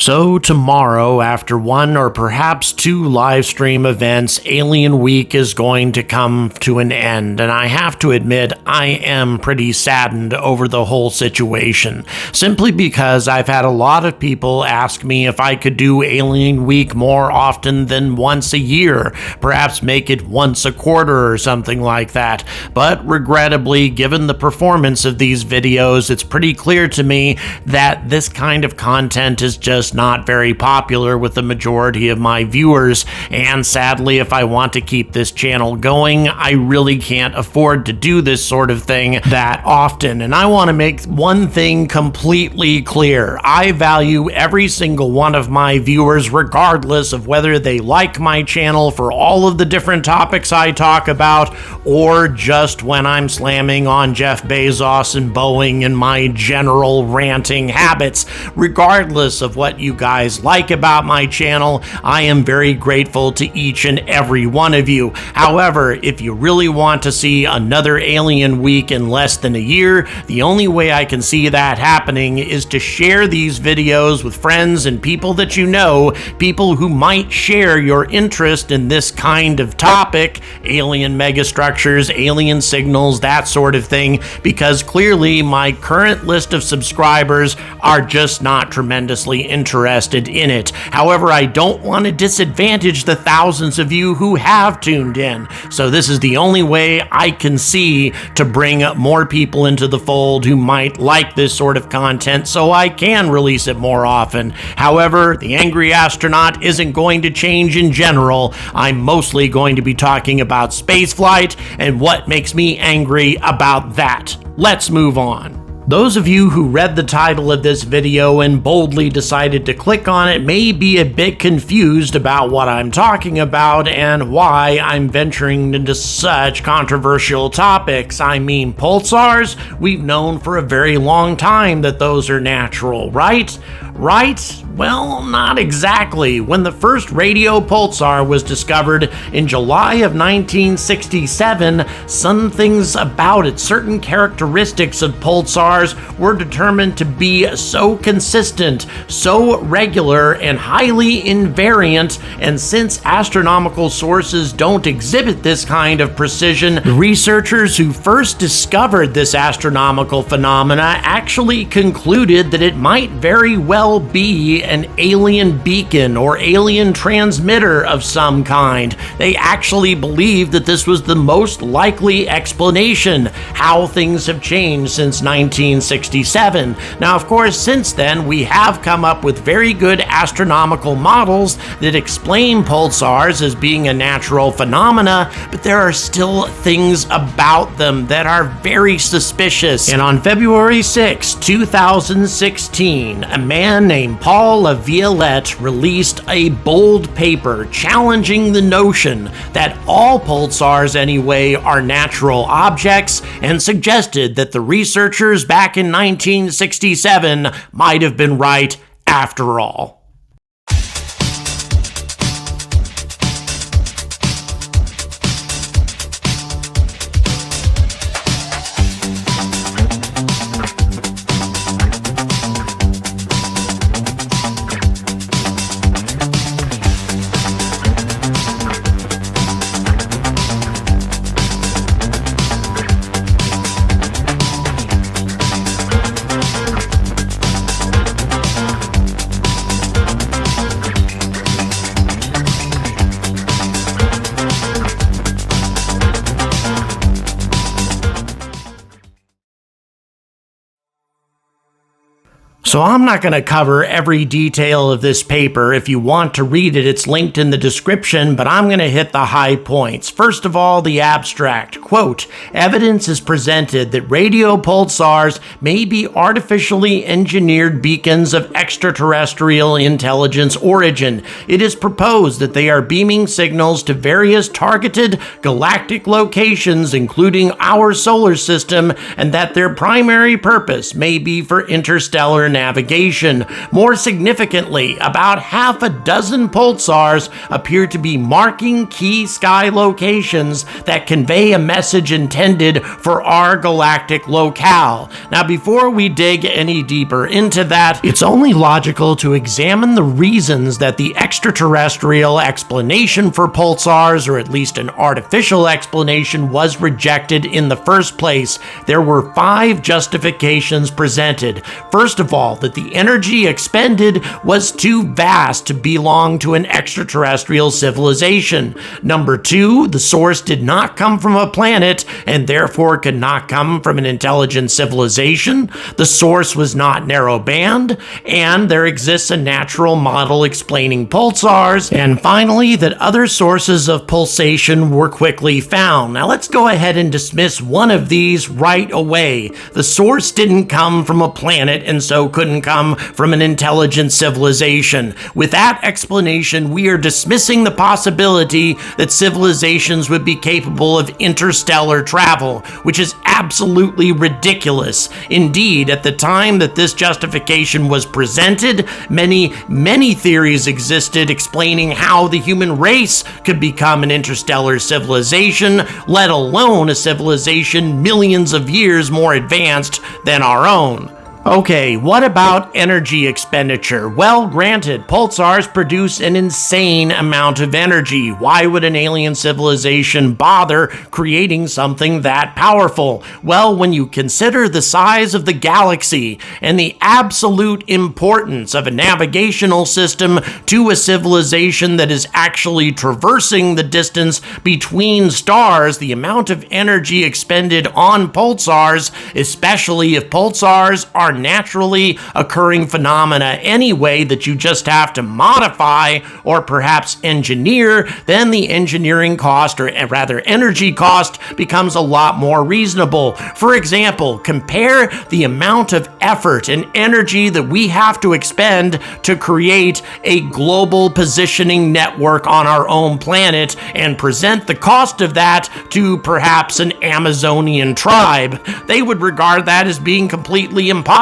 So tomorrow, after one or perhaps two live stream events, Alien Week is going to come to an end, and I have to admit I am pretty saddened over the whole situation, simply because I've had a lot of people ask me if I could do Alien Week more often than once a year, perhaps make it once a quarter or something like that, but regrettably, given the performance of these videos, it's pretty clear to me that this kind of content is just not very popular with the majority of my viewers, and sadly, if I want to keep this channel going, I really can't afford to do this sort of thing that often. And I want to make one thing completely clear. I value every single one of my viewers, regardless of whether they like my channel for all of the different topics I talk about, or just when I'm slamming on Jeff Bezos and Boeing and my general ranting habits. Regardless of what you guys like about my channel, I am very grateful to each and every one of you. However, if you really want to see another Alien Week in less than a year, the only way I can see that happening is to share these videos with friends and people that you know, people who might share your interest in this kind of topic, alien megastructures, alien signals, that sort of thing, because clearly my current list of subscribers are just not tremendously interested in it. However, I don't want to disadvantage the thousands of you who have tuned in, so this is the only way I can see to bring more people into the fold who might like this sort of content, so I can release it more often. However, the Angry Astronaut isn't going to change in general. I'm mostly going to be talking about spaceflight and what makes me angry about that. Let's move on. Those of you who read the title of this video and boldly decided to click on it may be a bit confused about what I'm talking about and why I'm venturing into such controversial topics. I mean, pulsars, we've known for a very long time that those are natural, right? Right? Well, not exactly. When the first radio pulsar was discovered in July of 1967, some things about it, certain characteristics of pulsars were determined to be so consistent, so regular, and highly invariant, and since astronomical sources don't exhibit this kind of precision, the researchers who first discovered this astronomical phenomena actually concluded that it might very well be an alien beacon or alien transmitter of some kind. They actually believed that this was the most likely explanation, how things have changed since 1967. Now, of course, since then, we have come up with very good astronomical models that explain pulsars as being a natural phenomena, but there are still things about them that are very suspicious. And on February 6, 2016, a man named Paul Laviolette released a bold paper challenging the notion that all pulsars anyway are natural objects, and suggested that the researchers back in 1967 might have been right after all. So I'm not going to cover every detail of this paper. If you want to read it, it's linked in the description, but I'm going to hit the high points. First of all, the abstract. Quote, evidence is presented that radio pulsars may be artificially engineered beacons of extraterrestrial intelligence origin. It is proposed that they are beaming signals to various targeted galactic locations, including our solar system, and that their primary purpose may be for interstellar navigation. navigation. More significantly, about half a dozen pulsars appear to be marking key sky locations that convey a message intended for our galactic locale. Now, before we dig any deeper into that, it's only logical to examine the reasons that the extraterrestrial explanation for pulsars, or at least an artificial explanation, was rejected in the first place. There were 5 justifications presented. First of all, that the energy expended was too vast to belong to an extraterrestrial civilization. Number 2, the source did not come from a planet and therefore could not come from an intelligent civilization. The source was not narrowband, and there exists a natural model explaining pulsars. And finally, that other sources of pulsation were quickly found. Now let's go ahead and dismiss one of these right away. The source didn't come from a planet and so couldn't come from an intelligent civilization. With that explanation, we are dismissing the possibility that civilizations would be capable of interstellar travel, which is absolutely ridiculous. Indeed, at the time that this justification was presented, many theories existed explaining how the human race could become an interstellar civilization, let alone a civilization millions of years more advanced than our own. Okay, what about energy expenditure? Well, granted, pulsars produce an insane amount of energy. Why would an alien civilization bother creating something that powerful? Well, when you consider the size of the galaxy and the absolute importance of a navigational system to a civilization that is actually traversing the distance between stars, the amount of energy expended on pulsars, especially if pulsars are naturally occurring phenomena anyway that you just have to modify or perhaps engineer, then the engineering cost, or rather energy cost, becomes a lot more reasonable. For example, compare the amount of effort and energy that we have to expend to create a global positioning network on our own planet and present the cost of that to perhaps an Amazonian tribe. They would regard that as being completely impossible.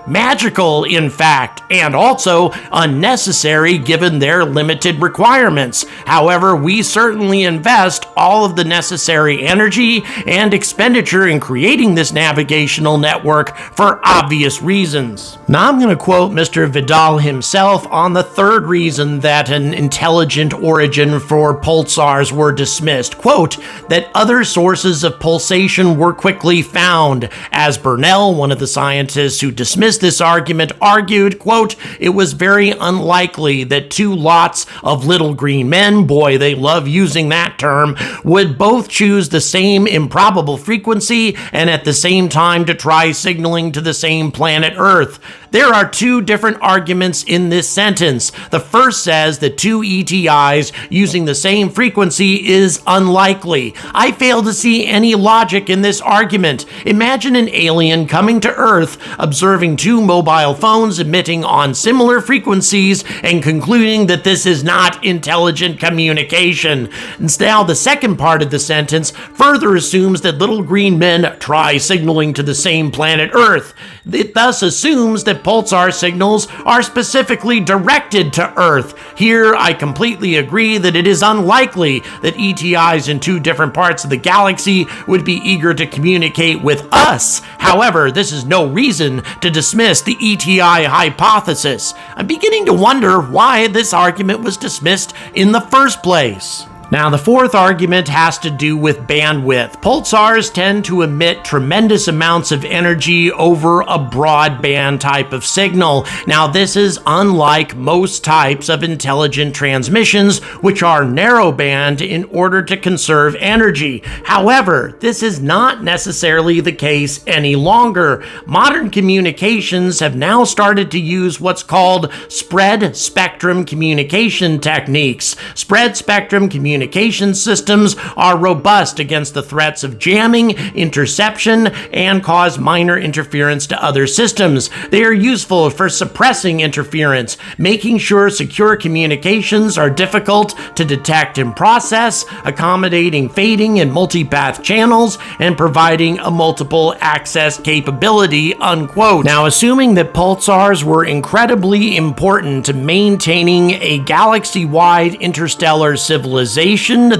Magical, in fact, and also unnecessary given their limited requirements. However, we certainly invest all of the necessary energy and expenditure in creating this navigational network for obvious reasons. Now I'm going to quote Mr. Vidal himself on the third reason that an intelligent origin for pulsars were dismissed. Quote, that other sources of pulsation were quickly found. As Burnell, one of the scientists who dismissed this argument, argued, quote, it was very unlikely that 2 lots of little green men, boy, they love using that term, would both choose the same improbable frequency and at the same time to try signaling to the same planet Earth. There are 2 different arguments in this sentence. The first says that 2 ETIs using the same frequency is unlikely. I fail to see any logic in this argument. Imagine an alien coming to Earth, observing 2 mobile phones emitting on similar frequencies and concluding that this is not intelligent communication. Now, the second part of the sentence further assumes that little green men try signaling to the same planet Earth. It thus assumes that pulsar signals are specifically directed to Earth. Here, I completely agree that it is unlikely that ETIs in 2 different parts of the galaxy would be eager to communicate with us. However, this is no reason to dismiss the ETI hypothesis. I'm beginning to wonder why this argument was dismissed in the first place. Now, the fourth argument has to do with bandwidth. Pulsars tend to emit tremendous amounts of energy over a broadband type of signal. Now, this is unlike most types of intelligent transmissions, which are narrowband in order to conserve energy. However, this is not necessarily the case any longer. Modern communications have now started to use what's called spread spectrum communication techniques. Spread spectrum communication communication systems are robust against the threats of jamming, interception, and cause minor interference to other systems. They are useful for suppressing interference, making sure secure communications are difficult to detect and process, accommodating fading and multipath channels, and providing a multiple access capability, unquote. Now, assuming that pulsars were incredibly important to maintaining a galaxy-wide interstellar civilization,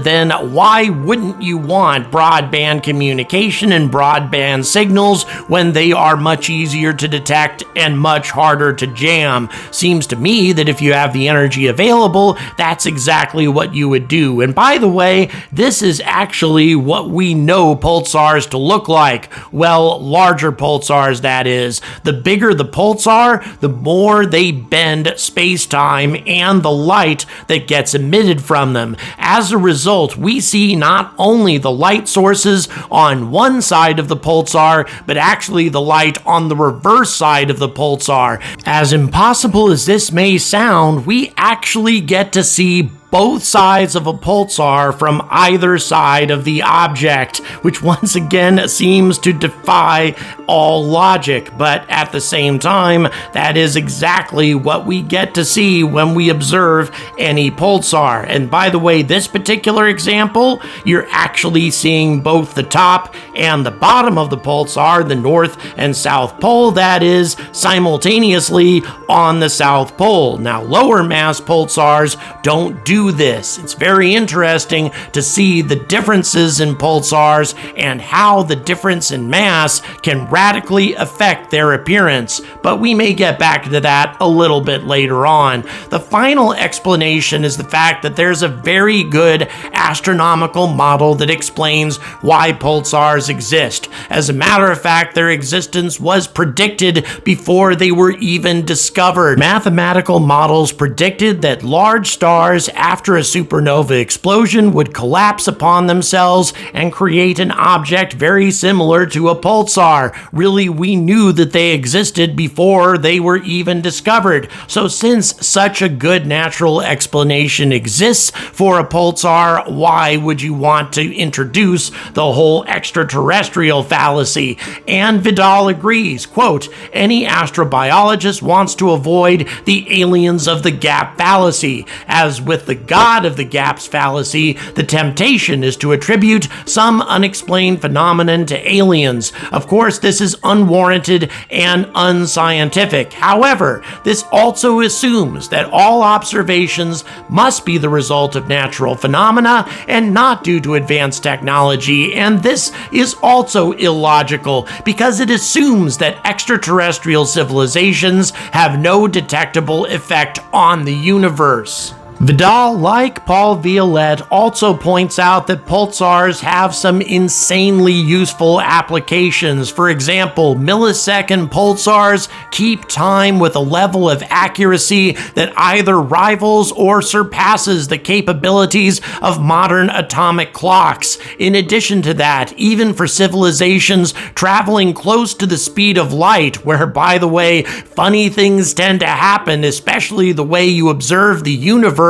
then why wouldn't you want broadband communication and broadband signals when they are much easier to detect and much harder to jam? Seems to me that if you have the energy available, that's exactly what you would do. And by the way, this is actually what we know pulsars to look like. Well, larger pulsars, that is. The bigger the pulsar, the more they bend space-time and the light that gets emitted from them. As a result, we see not only the light sources on one side of the pulsar, but actually the light on the reverse side of the pulsar. As impossible as this may sound, we actually get to see both sides of a pulsar from either side of the object, which once again seems to defy all logic, but at the same time, that is exactly what we get to see when we observe any pulsar. And by the way, this particular example, you're actually seeing both the top and the bottom of the pulsar, the north and south pole, that is, simultaneously on the south pole. Now, lower mass pulsars don't do this. It's very interesting to see the differences in pulsars and how the difference in mass can radically affect their appearance, but we may get back to that a little bit later on. The final explanation is the fact that there's a very good astronomical model that explains why pulsars exist. As a matter of fact, their existence was predicted before they were even discovered. Mathematical models predicted that large stars after a supernova explosion would collapse upon themselves and create an object very similar to a pulsar. Really, we knew that they existed before they were even discovered. So since such a good natural explanation exists for a pulsar, why would you want to introduce the whole extraterrestrial fallacy? And Vidal agrees, quote, "Any astrobiologist wants to avoid the aliens of the gap fallacy. As with the God of the gaps fallacy, the temptation is to attribute some unexplained phenomenon to aliens. Of course, this is unwarranted and unscientific. However, this also assumes that all observations must be the result of natural phenomena and not due to advanced technology, and this is also illogical because it assumes that extraterrestrial civilizations have no detectable effect on the universe." Vidal, like Paul Violette, also points out that pulsars have some insanely useful applications. For example, millisecond pulsars keep time with a level of accuracy that either rivals or surpasses the capabilities of modern atomic clocks. In addition to that, even for civilizations traveling close to the speed of light, where, by the way, funny things tend to happen, especially the way you observe the universe,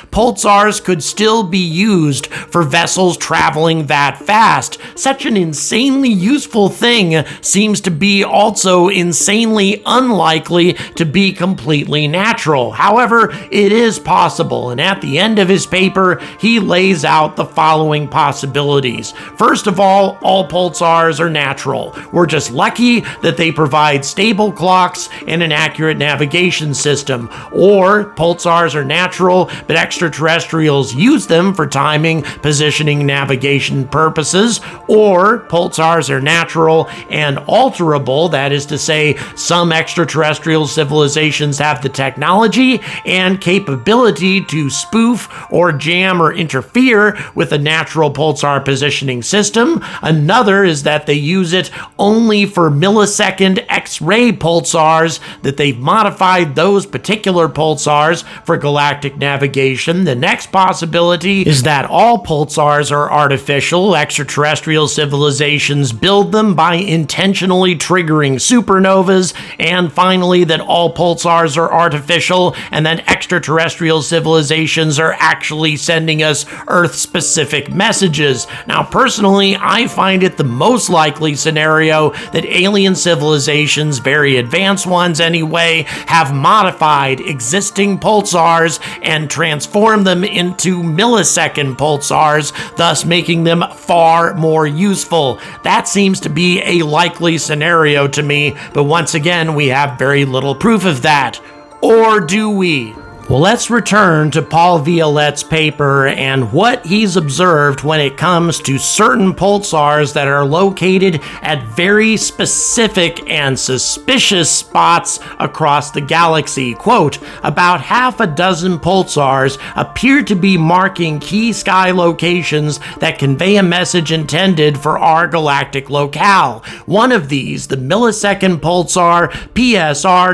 pulsars could still be used for vessels traveling that fast. Such an insanely useful thing seems to be also insanely unlikely to be completely natural. However, it is possible, and at the end of his paper, he lays out the following possibilities. First of all pulsars are natural. We're just lucky that they provide stable clocks and an accurate navigation system. Or pulsars are natural, but extraterrestrials use them for timing, positioning, navigation purposes. Or pulsars are natural and alterable, that is to say, some extraterrestrial civilizations have the technology and capability to spoof or jam or interfere with a natural pulsar positioning system. Another is that they use it only for millisecond X-ray pulsars, that they've modified those particular pulsars for galactic navigation navigation, the next possibility is that all pulsars are artificial. Extraterrestrial civilizations build them by intentionally triggering supernovas. And finally, that all pulsars are artificial and that extraterrestrial civilizations are actually sending us Earth-specific messages. Now, personally, I find it the most likely scenario that alien civilizations, very advanced ones anyway, have modified existing pulsars and transformed them into millisecond pulsars, thus making them far more useful. That seems to be a likely scenario to me, but once again, we have very little proof of that. Or do we? Well, let's return to Paul Violette's paper and what he's observed when it comes to certain pulsars that are located at very specific and suspicious spots across the galaxy. Quote, about half a dozen pulsars appear to be marking key sky locations that convey a message intended for our galactic locale. One of these, the millisecond pulsar PSR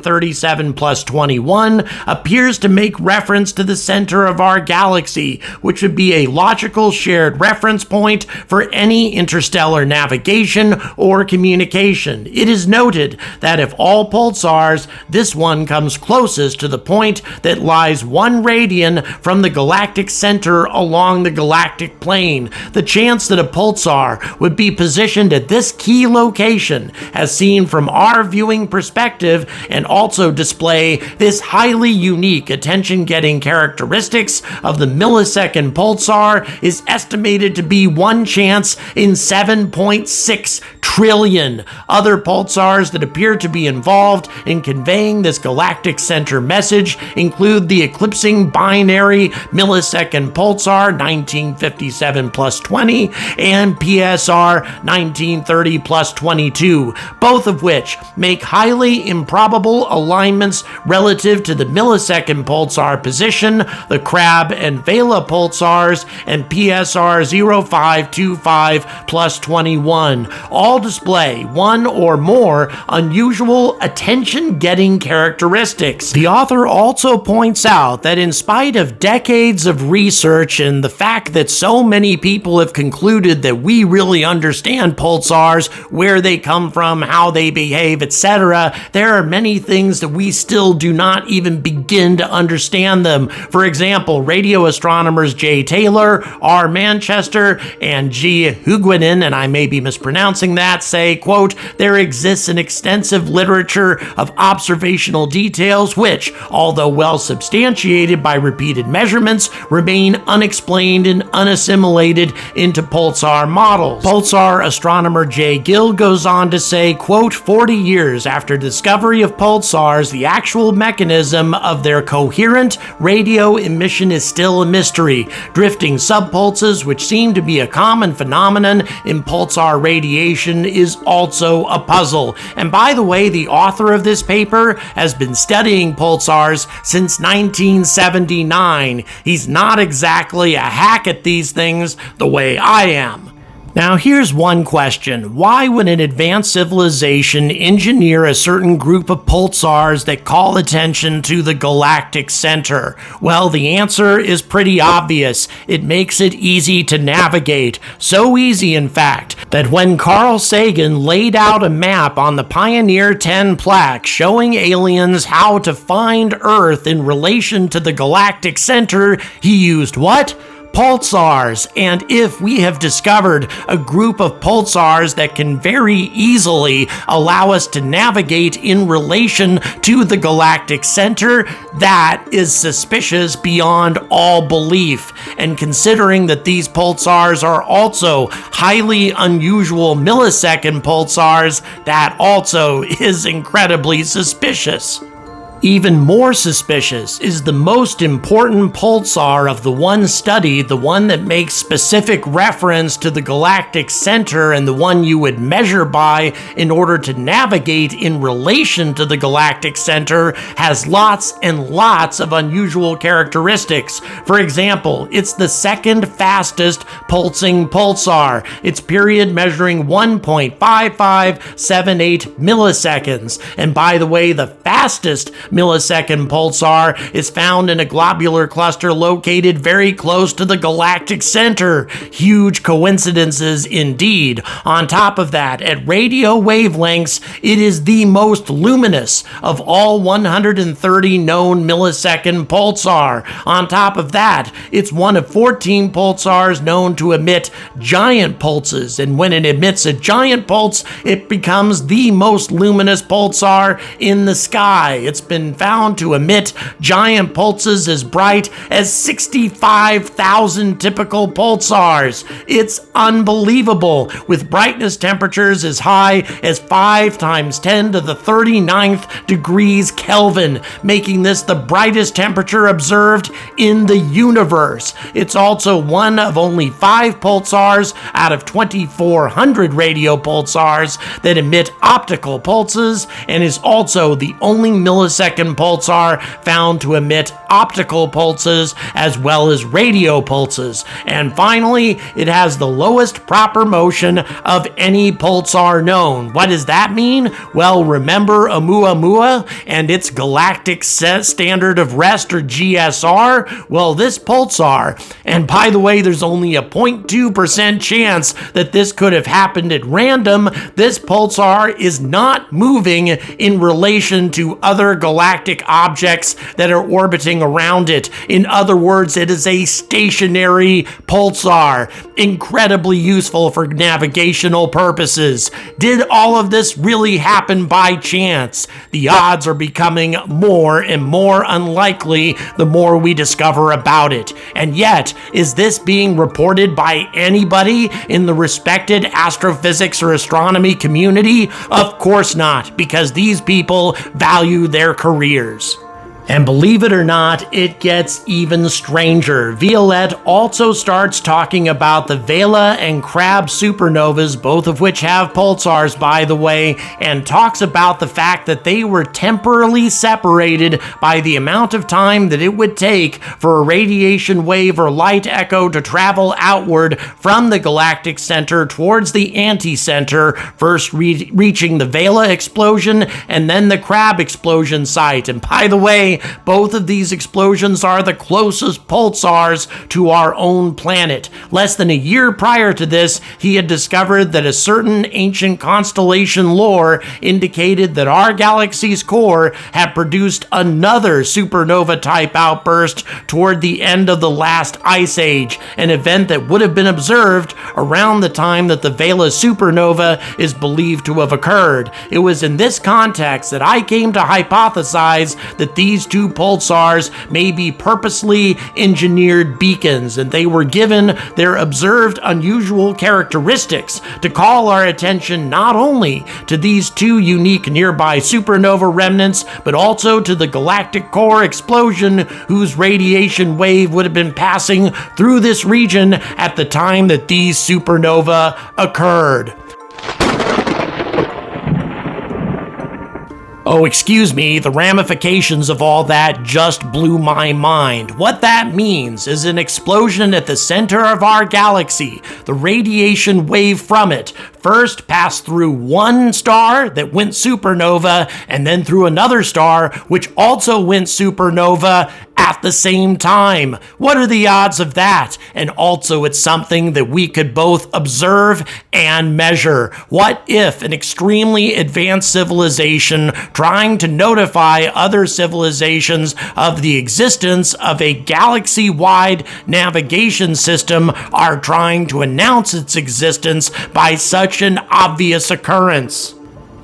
1937+21, appears to make reference to the center of our galaxy, which would be a logical shared reference point for any interstellar navigation or communication. It is noted that if all pulsars, this one comes closest to the point that lies 1 radian from the galactic center along the galactic plane. The chance that a pulsar would be positioned at this key location, as seen from our viewing perspective, and also display this highly unique attention-getting characteristics of the millisecond pulsar, is estimated to be 1 chance in 7.6 trillion. Other pulsars that appear to be involved in conveying this galactic center message include the eclipsing binary millisecond pulsar 1957+20 and PSR 1930+22, both of which make highly improbable alignments relative to the millisecond pulsar position. The Crab and Vela pulsars and PSR 0525+21 all display one or more unusual attention-getting characteristics. The author also points out that in spite of decades of research and the fact that so many people have concluded that we really understand pulsars, where they come from, how they behave, etc., there are many things that we still do not even begin to understand them. For example, radio astronomers J. Taylor, R. Manchester, and G. Huguenin, and I may be mispronouncing that, say, quote, there exists an extensive literature of observational details which, although well substantiated by repeated measurements, remain unexplained and unassimilated into pulsar models. Pulsar astronomer J. Gill goes on to say, quote, 40 years after discovery of pulsars, the actual mechanism of their coherent radio emission is still a mystery. Drifting subpulses, which seem to be a common phenomenon in pulsar radiation, is also a puzzle. And by the way, the author of this paper has been studying pulsars since 1979. He's not exactly a hack at these things the way I am. Now, here's one question. Why would an advanced civilization engineer a certain group of pulsars that call attention to the galactic center? Well, the answer is pretty obvious. It makes it easy to navigate. So easy, in fact, that when Carl Sagan laid out a map on the Pioneer 10 plaque showing aliens how to find Earth in relation to the galactic center, he used what? Pulsars. And if we have discovered a group of pulsars that can very easily allow us to navigate in relation to the galactic center, that is suspicious beyond all belief. And considering that these pulsars are also highly unusual millisecond pulsars, that also is incredibly suspicious. Even more suspicious is the most important pulsar of the one studied, the one that makes specific reference to the galactic center and the one you would measure by in order to navigate in relation to the galactic center, has lots and lots of unusual characteristics. For example, it's the second fastest pulsing pulsar, its period measuring 1.5578 milliseconds. And by the way, the fastest millisecond pulsar is found in a globular cluster located very close to the galactic center. Huge coincidences indeed. On top of that, at radio wavelengths, it is the most luminous of all 130 known millisecond pulsar. On top of that, it's one of 14 pulsars known to emit giant pulses, and when it emits a giant pulse, it becomes the most luminous pulsar in the sky. It's been found to emit giant pulses as bright as 65,000 typical pulsars. It's unbelievable, with brightness temperatures as high as 5 times 10 to the 39th degrees Kelvin, making this the brightest temperature observed in the universe. It's also one of only 5 pulsars out of 2,400 radio pulsars that emit optical pulses, and is also the only millisecond pulsar found to emit optical pulses as well as radio pulses. And finally, it has the lowest proper motion of any pulsar known. What does that mean? Well, remember Oumuamua and its galactic standard of rest, or GSR? Well, this pulsar, and by the way, there's only a 0.2% chance that this could have happened at random. This pulsar is not moving in relation to other galactic objects that are orbiting around it. In other words, it is a stationary pulsar, incredibly useful for navigational purposes. Did all of this really happen by chance? The odds are becoming more and more unlikely the more we discover about it. And yet, is this being reported by anybody in the respected astrophysics or astronomy community? Of course not, because these people value their careers. And believe it or not, it gets even stranger. Violette also starts talking about the Vela and Crab supernovas, both of which have pulsars, by the way, and talks about the fact that they were temporarily separated by the amount of time that it would take for a radiation wave or light echo to travel outward from the galactic center towards the anti-center, first reaching the Vela explosion and then the Crab explosion site. And by the way, both of these explosions are the closest pulsars to our own planet. Less than a year prior to this, he had discovered that a certain ancient constellation lore indicated that our galaxy's core had produced another supernova-type outburst toward the end of the last ice age, an event that would have been observed around the time that the Vela supernova is believed to have occurred. It was in this context that I came to hypothesize that these two pulsars may be purposely engineered beacons, and they were given their observed unusual characteristics to call our attention not only to these two unique nearby supernova remnants, but also to the galactic core explosion whose radiation wave would have been passing through this region at the time that these supernova occurred. Oh, excuse me, the ramifications of all that just blew my mind. What that means is an explosion at the center of our galaxy. The radiation wave from it first passed through one star that went supernova, and then through another star which also went supernova at the same time. What are the odds of that? And also, it's something that we could both observe and measure. What if an extremely advanced civilization trying to notify other civilizations of the existence of a galaxy-wide navigation system are trying to announce its existence by such an obvious occurrence?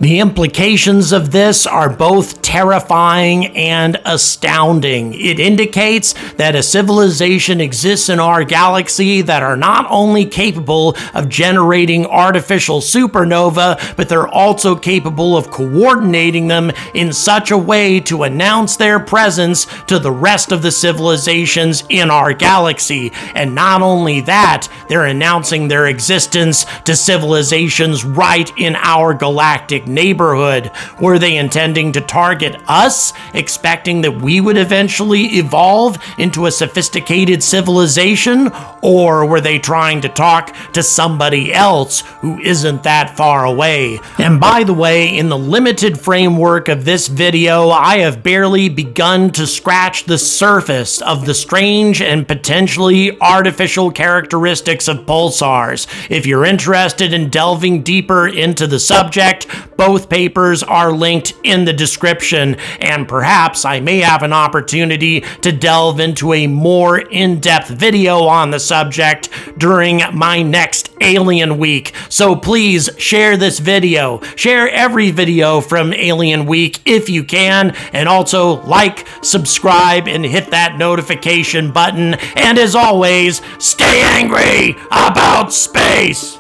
The implications of this are both terrifying and astounding. It indicates that a civilization exists in our galaxy that are not only capable of generating artificial supernova, but they're also capable of coordinating them in such a way to announce their presence to the rest of the civilizations in our galaxy. And not only that, they're announcing their existence to civilizations right in our galactic neighborhood? Were they intending to target us, expecting that we would eventually evolve into a sophisticated civilization? Or were they trying to talk to somebody else who isn't that far away? And by the way, in the limited framework of this video, I have barely begun to scratch the surface of the strange and potentially artificial characteristics of pulsars. If you're interested in delving deeper into the subject, both papers are linked in the description, and perhaps I may have an opportunity to delve into a more in-depth video on the subject during my next Alien Week. So please share this video. Share every video from Alien Week if you can, and also like, subscribe, and hit that notification button. And as always, stay angry about space!